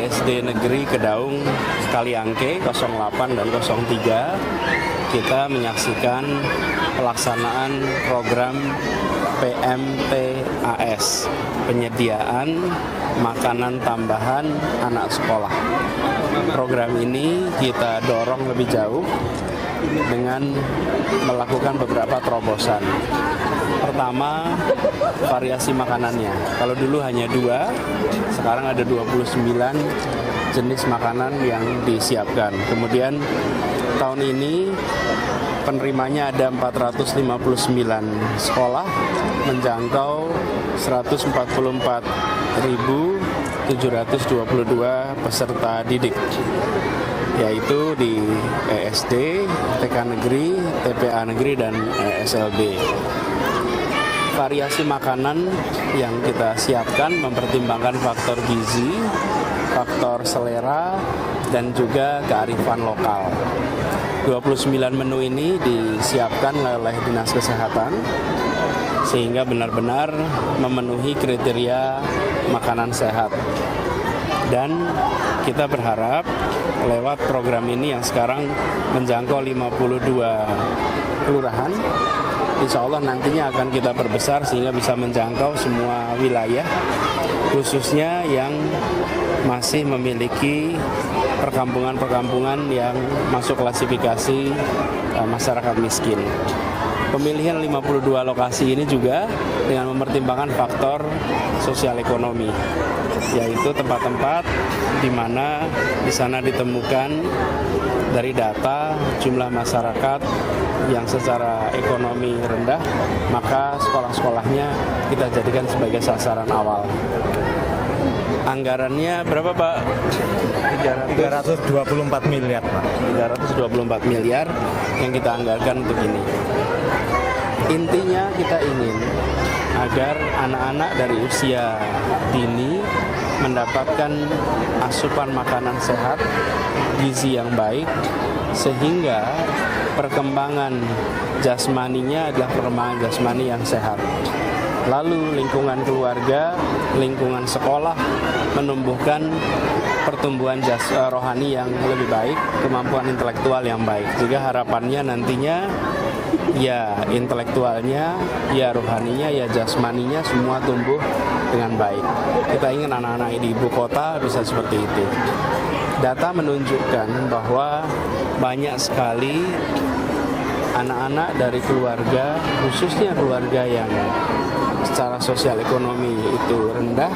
SD Negeri Kedaung Kaliangke 08 dan 03 kita menyaksikan pelaksanaan program PMTAS, penyediaan makanan tambahan anak sekolah. Program ini kita dorong lebih jauh dengan melakukan beberapa terobosan. Pertama, variasi makanannya. Kalau dulu hanya 2, sekarang ada 29 jenis makanan yang disiapkan. Kemudian tahun ini penerimanya ada 459 sekolah, menjangkau 144.722 peserta didik, yaitu di SD, TK Negeri, TPA Negeri, dan SLB. Variasi makanan yang kita siapkan mempertimbangkan faktor gizi, faktor selera, dan juga kearifan lokal. 29 menu ini disiapkan oleh Dinas Kesehatan sehingga benar-benar memenuhi kriteria makanan sehat. Dan kita berharap lewat program ini yang sekarang menjangkau 52 kelurahan, insya Allah nantinya akan kita perbesar sehingga bisa menjangkau semua wilayah, khususnya yang masih memiliki perkampungan-perkampungan yang masuk klasifikasi masyarakat miskin. Pemilihan 52 lokasi ini juga dengan mempertimbangkan faktor sosial ekonomi, yaitu tempat-tempat di mana di sana ditemukan dari data jumlah masyarakat yang secara ekonomi rendah, maka sekolah-sekolahnya kita jadikan sebagai sasaran awal. Anggarannya berapa, Pak? 324 miliar, Pak. 324 miliar yang kita anggarkan untuk ini. Intinya kita ingin agar anak-anak dari usia dini mendapatkan asupan makanan sehat, gizi yang baik, sehingga perkembangan jasmaninya adalah perkembangan jasmani yang sehat. Lalu lingkungan keluarga, lingkungan sekolah menumbuhkan pertumbuhan rohani yang lebih baik, kemampuan intelektual yang baik. Juga harapannya nantinya ya intelektualnya, ya rohaninya, ya jasmaninya semua tumbuh dengan baik. Kita ingin anak-anak di ibu kota bisa seperti itu. Data menunjukkan bahwa banyak sekali anak-anak dari keluarga, khususnya keluarga yang secara sosial ekonomi itu rendah,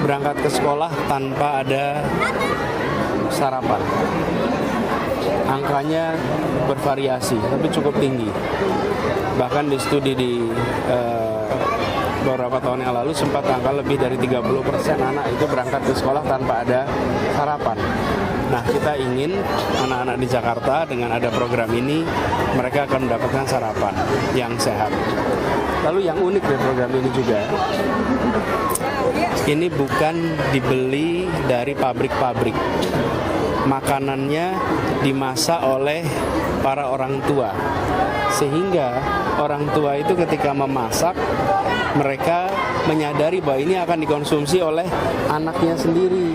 berangkat ke sekolah tanpa ada sarapan. Angkanya bervariasi, tapi cukup tinggi. Bahkan di studi di beberapa tahun yang lalu sempat angka lebih dari 30% anak itu berangkat ke sekolah tanpa ada sarapan. Nah, kita ingin anak-anak di Jakarta dengan ada program ini, mereka akan mendapatkan sarapan yang sehat. Lalu yang unik dari program ini juga, ini bukan dibeli dari pabrik-pabrik. Makanannya dimasak oleh para orang tua. Sehingga orang tua itu ketika memasak, mereka menyadari bahwa ini akan dikonsumsi oleh anaknya sendiri.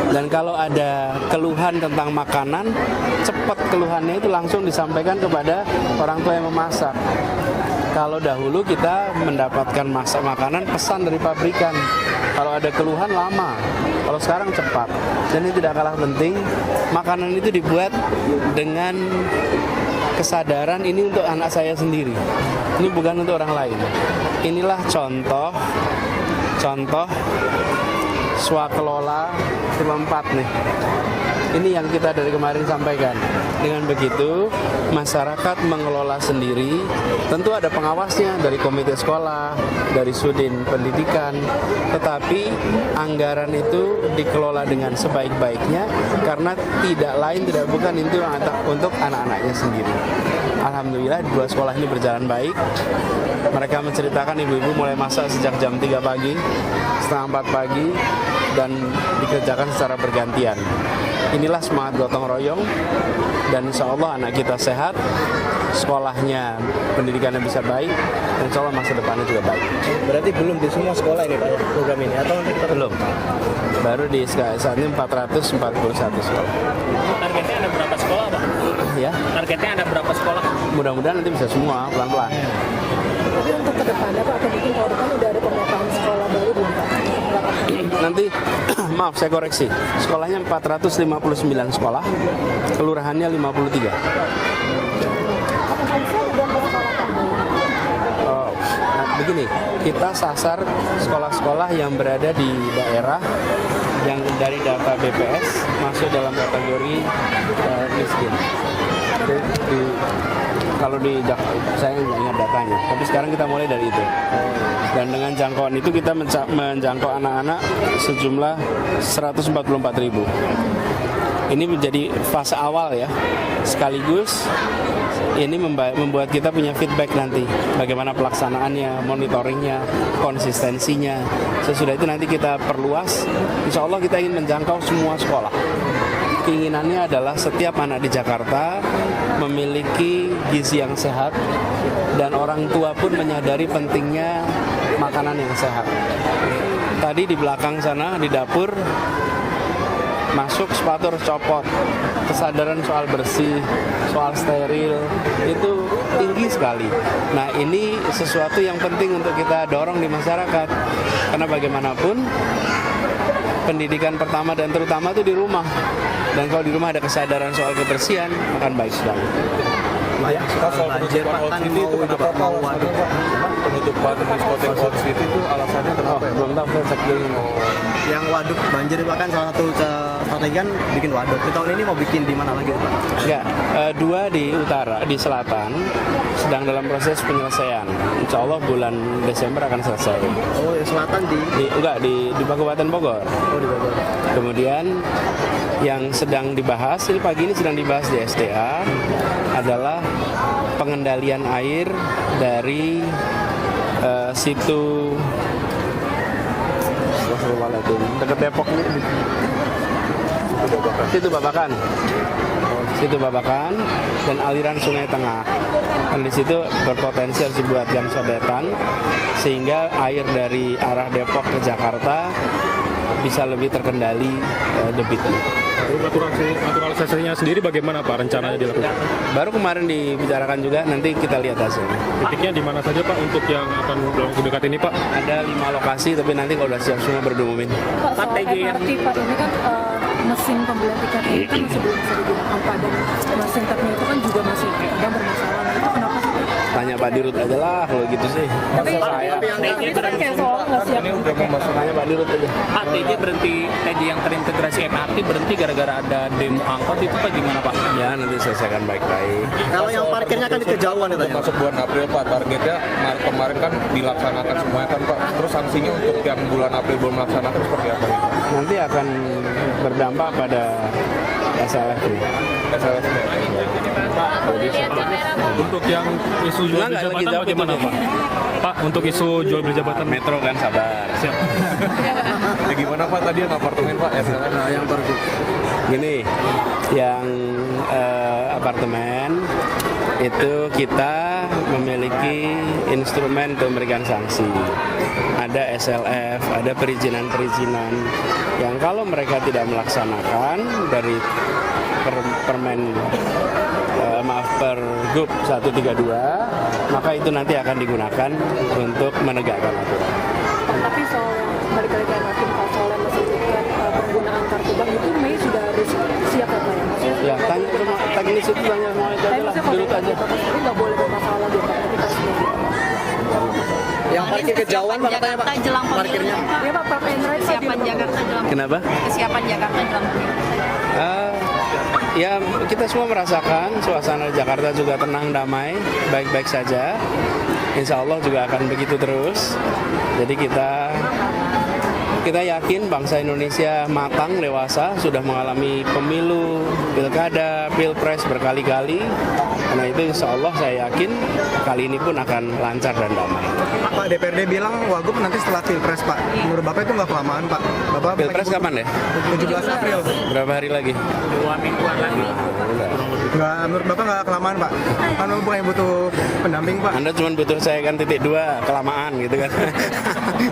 Dan kalau ada keluhan tentang makanan, cepat keluhannya itu langsung disampaikan kepada orang tua yang memasak. Kalau dahulu kita mendapatkan masak makanan pesan dari pabrikan. Kalau ada keluhan lama, kalau sekarang cepat. Dan ini tidak kalah penting, makanan itu dibuat dengan kesadaran ini untuk anak saya sendiri. Ini bukan untuk orang lain. Inilah contoh swakelola tipe 4 nih. Ini yang kita dari kemarin sampaikan. Dengan begitu, masyarakat mengelola sendiri. Tentu ada pengawasnya dari komite sekolah, dari sudin pendidikan. Tetapi anggaran itu dikelola dengan sebaik-baiknya karena tidak bukan itu untuk anak-anaknya sendiri. Alhamdulillah 2 sekolah ini berjalan baik. Mereka menceritakan ibu-ibu mulai masak sejak jam 3 pagi, setengah 4 pagi, dan dikerjakan secara bergantian. Inilah semangat gotong royong, dan insya Allah anak kita sehat, sekolahnya, pendidikannya bisa baik, insya Allah masa depannya juga baik. Berarti belum di semua sekolah ini Pak program ini atau nanti kita Belum. Baru di saat ini 441 sekolah. Targetnya ada berapa sekolah, Pak? Ya, Targetnya ada berapa sekolah? mudah-mudahan nanti bisa semua pelan-pelan. Tapi untuk ke depannya Pak, atau mungkin tahun depan udah ada pemetaan sekolah baru belum Pak? Nanti maaf saya koreksi, sekolahnya 459 sekolah, kelurahannya 53. Begini, kita sasar sekolah-sekolah yang berada di daerah yang dari data BPS masuk dalam kategori miskin. Kalau saya nggak ingat datanya, tapi sekarang kita mulai dari itu. Dan dengan jangkauan itu kita menjangkau anak-anak sejumlah 144.000. Ini menjadi fase awal ya, sekaligus ini membuat kita punya feedback nanti bagaimana pelaksanaannya, monitoringnya, konsistensinya. Sesudah itu nanti kita perluas. Insya Allah kita ingin menjangkau semua sekolah. Keinginannya adalah setiap anak di Jakarta memiliki gizi yang sehat dan orang tua pun menyadari pentingnya makanan yang sehat. Tadi di belakang sana di dapur masuk sepatu harus copot, kesadaran soal bersih, soal steril itu tinggi sekali. Nah ini sesuatu yang penting untuk kita dorong di masyarakat, karena bagaimanapun pendidikan pertama dan terutama itu di rumah, dan kalau di rumah ada kesadaran soal kebersihan akan baik sekali. soal penutupan Old City itu kenapa Pak? Penutupan diskotik Old City itu alasannya kenapa ya? Belum tahu, saya cek dulu. Yang waduk banjir Pak kan salah satu strategi kan bikin waduk. Di tahun ini mau bikin di mana lagi Pak? Enggak, dua di utara, di selatan sedang dalam proses penyelesaian. Insya Allah bulan Desember akan selesai. Oh, yang selatan di Kabupaten Bogor. Oh, di Bogor. Kemudian yang sedang dibahas, ini pagi ini sedang dibahas di SDA adalah pengendalian air dari situ dekat Depok ini, situ Babakan dan aliran Sungai Tengah. Dan di situ berpotensi harus dibuatkan sodetan sehingga air dari arah Depok ke Jakarta bisa lebih terkendali debitnya. Naturalisasinya sendiri bagaimana Pak rencananya dilakukan? Baru kemarin dibicarakan juga, nanti kita lihat hasilnya. Titiknya di mana saja Pak untuk yang akan dalam waktu dekat ini Pak? Ada 5 lokasi, tapi nanti kalau udah siap semua baru diumumin. Pak, soal MRT Pak, ini kan mesin pembelian tiket ini kan masih belum bisa digunakan Pak, dan mesin tapnya itu kan juga masih kadang bermasalah. Nah, itu kenapa sih? Tanya Pak Dirut aja lah kalau gitu sih. Tapi itu kan kayak soalnya nggak siap. Tanya Pak Dirut aja. Pak, TJ berhenti, TJ yang terintegrasi MRT berhenti gara-gara ada demo angkot itu Pak, gimana Pak? Ya nanti selesaikan baik-baik. Kalau yang parkirnya kan di kejauhan itu Masuk bulan April Pak, targetnya kemarin kan dilaksanakan semuanya kan Pak. Terus sanksinya untuk yang bulan April belum melaksanakan seperti apa? Nanti akan berdampak pada SLF ini. Untuk yang isu jual beli jabatan bagaimana Pak? Pak, untuk isu jual beli jabatan Metro kan sabar. siap. Ya gimana Pak tadi yang apartemen Pak? Nah, yang pergub. Gini, yang apartemen itu kita memiliki instrumen untuk memberikan sanksi. Ada SLF, ada perizinan-perizinan yang kalau mereka tidak melaksanakan dari Pergub 132, maka itu nanti akan digunakan untuk menegakkan aturan. Tapi soal yang balik-balik kayak makin soal yang masih tiket penggunaan kartu bank itu Mei sudah harus siap ya Pak ya? Maksudnya Ya, tanya semua teknis itu, tanya semua itu aja lah, dulu aja. Tapi nggak boleh bermasalah lagi Pak, nanti kasusnya gitu. Yang parkir kejauhan Pak katanya Pak. Jelang Parkirnya. Iya Pak, Park and Ride Kesiapan Jakarta jelang Kenapa? kesiapan Jakarta jelang pemilu. Ya kita semua merasakan suasana Jakarta juga tenang, damai, baik-baik saja. Insya Allah juga akan begitu terus. Jadi kita Kita yakin bangsa Indonesia matang, dewasa, sudah mengalami pemilu, pilkada, pilpres berkali-kali. Karena itu insya Allah saya yakin kali ini pun akan lancar dan damai. Pak, DPRD bilang Wagub nanti setelah pilpres, Pak. Menurut Bapak itu nggak kelamaan, Pak? Bapak Pilpres kapan ya? 17 April. Berapa hari lagi? 2 mingguan lagi. Nggak, menurut Bapak nggak kelamaan, Pak? Kan bukan butuh pendamping, Pak. Anda cuma butuh saya kan titik 2 kelamaan gitu kan.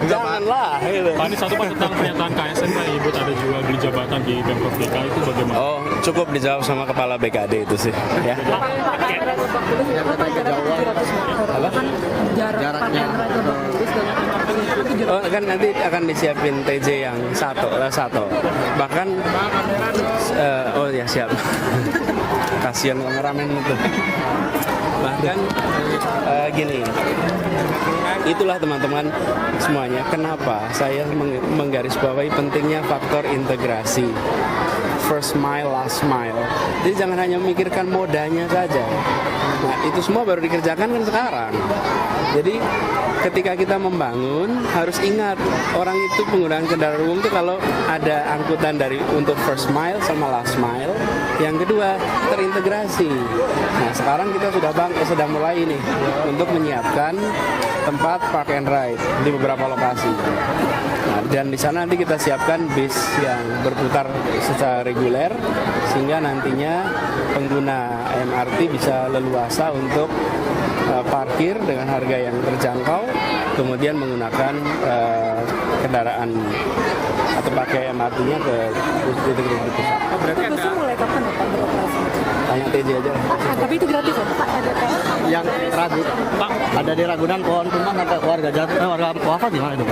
Janganlah gitu. Pak, ini satu Pak tentang pernyataan KSN Pak, Ibu ada jual beli jabatan di Pemprov DKI itu bagaimana? Oh, cukup dijawab sama kepala BKD itu sih, ya. Jaraknya 700 meter. Kan jaraknya Raja Bangkulis dengan MRT itu Oh, kan nanti akan disiapin TJ yang satu. Bahkan, oh ya siap. Kasihan kameramen itu. Bahkan gini, itulah teman-teman semuanya. Kenapa saya menggarisbawahi pentingnya faktor integrasi. First mile, last mile. Jadi jangan hanya memikirkan modanya saja. Nah, itu semua baru dikerjakan kan sekarang. Jadi ketika kita membangun harus ingat orang itu penggunaan kendaraan umum itu kalau ada angkutan dari untuk first mile sama last mile, yang kedua terintegrasi. Nah, sekarang kita sudah mulai ini untuk menyiapkan tempat park and ride di beberapa lokasi. Nah, dan di sana nanti kita siapkan bis yang berputar secara reguler sehingga nantinya pengguna MRT bisa leluasa untuk parkir dengan harga yang terjangkau, kemudian menggunakan kendaraan atau pakai MRT-nya ke titik-titik pusat. Berarti Itu mulai kapan ya Pak beroperasi? Tanya TJ aja. Tapi itu gratis ya Pak? Ada kayak Yang Ragu, Pak, ada di Ragunan pohon tumbang sampai warga jatuh, warga wafat gimana itu, Pak?